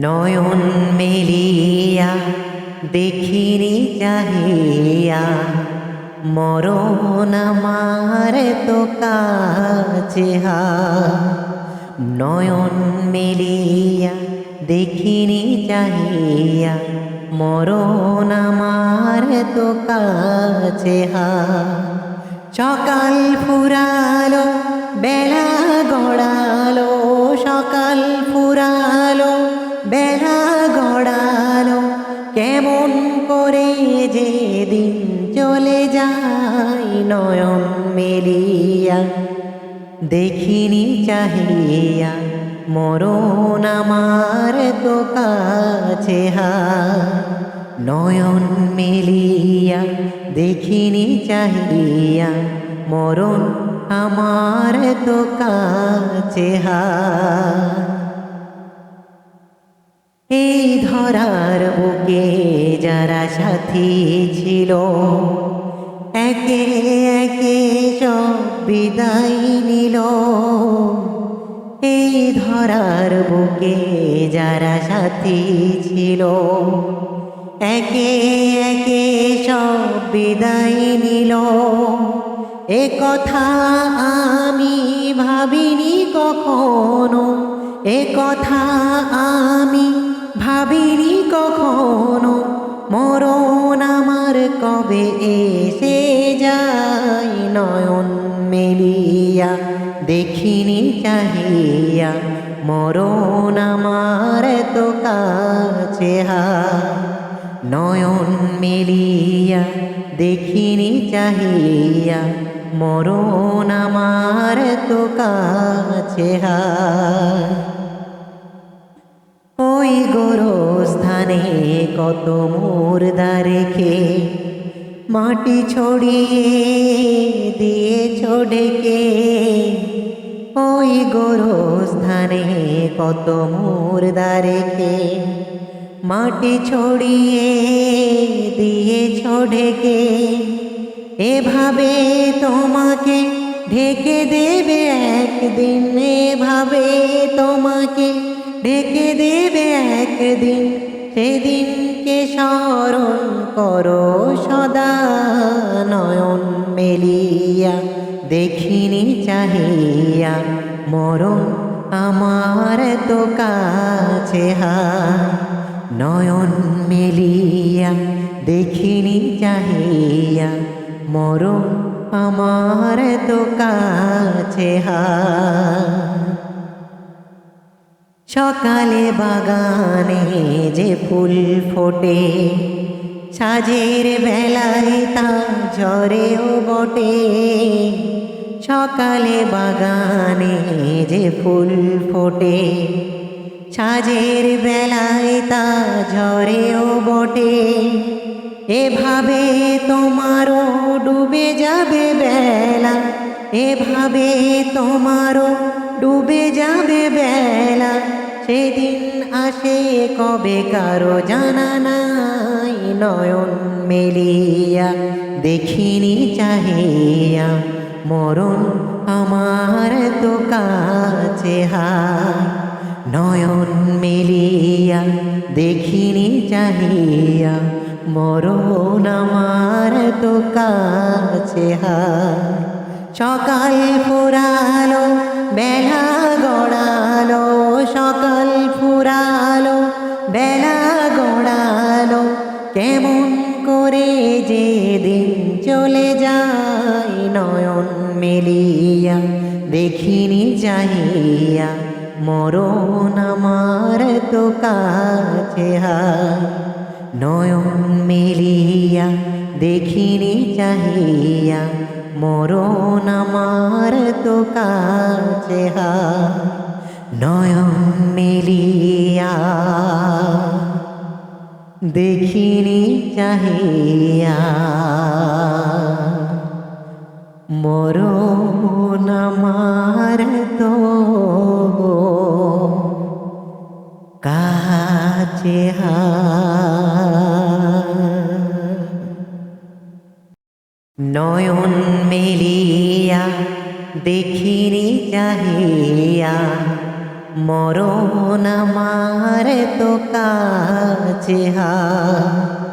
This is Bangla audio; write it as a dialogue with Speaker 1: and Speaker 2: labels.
Speaker 1: নয়ন মেলিয়া দেখিনি চাহিয়া মরণ আমার তো কাছে হা। নয়ন মেলিয়া দেখিনি চাহিয়া মরণ আমার তো কাছে হা। সকাল ফুরালো বেলা গড়ালো, সকাল ফুরালো বেলা গড়ালো, কেমন করে যে দিন চলে যায় নয়ন মেলিয়া দেখিনি চাহিয়া মরণ আমার তো কাছে হা। নয়ন মেলিয়া দেখিনি চাহিয়া মরণ আমার তো কাছে হা। এই ধরার বুকে যারা সাথী ছিল, একে একে সব বিদায় নিল। এই ধরার বুকে যারা সাথী ছিল, একে একে সব বিদায় নিল। এ কথা আমি ভাবিনি কখনো, এ কথা আমি ভাবিনি কখনো, মরণ আমার কবে এসে যায় নয়ন মেলিয়া দেখিনি চাহিয়া মরণ আমার তো কাছে হা। নয়ন মেলিয়া দেখিনি চাহিয়া মরণ আমার তো কাছে হা। ওই গোরস্থানে কত মুর্দা রেখে মাটি ছড়িয়ে দিয়েছ ঢেকে। ওই গোরস্থানে কত মুর্দা রেখে মাটি ছড়িয়ে দিয়েছ ঢেকে। এভাবে তোমাকে ঢেকে দেবে একদিন, এভাবে তোমাকে ঢেকে দেবে একদিন। সেদিনকে স্মরণ করো সদা নয়ন মেলিয়া দেখিনি চাহিয়া মরণ আমার তো কাছে হা। নয়ন মেলিয়া দেখিনি চাহিয়া মরণ আমার তো কাছে হা। সকালে বাগানে যে ফুল ফোটে, সাজের বেলায় তা ঝরেও বটে। সকালে বাগানে যে ফুল ফোটে, সাজের বেলায় তা ঝরেও বটে। এভাবে তোমারও ডুবে যাবে বেলা, এভাবে তোমারও ডুবে যাবে বেলা। সেদিন আসে কবে কারো জানা নাই নয়ন মেলিয়া দেখিনি চাহিয়া মরণ আমার তো কাছে হা। নয়ন মেলিয়া দেখিনি চাহিয়া মরণ আমার তো কাছে হা। সকাল ফুরালো বেলা গড়ালো, সকাল ফুরালো বেলা গড়ালো, কেমন করে যে দিন চলে যায় নয়ন মেলিয়া দেখিনি চাহিয়া মরণ আমার তো কাছে হা। নয়ন মেলিয়া দেখিনি চাহিয়া মরণ আমার তো কাছে হা। নয়ন মেলিয়া দেখিনি চাহিয়া মরণ আমার তো কাছে হা। নয়ন মেলিয়া দেখিনি চাহিয়া মরণ আমার তো কাছে হায়।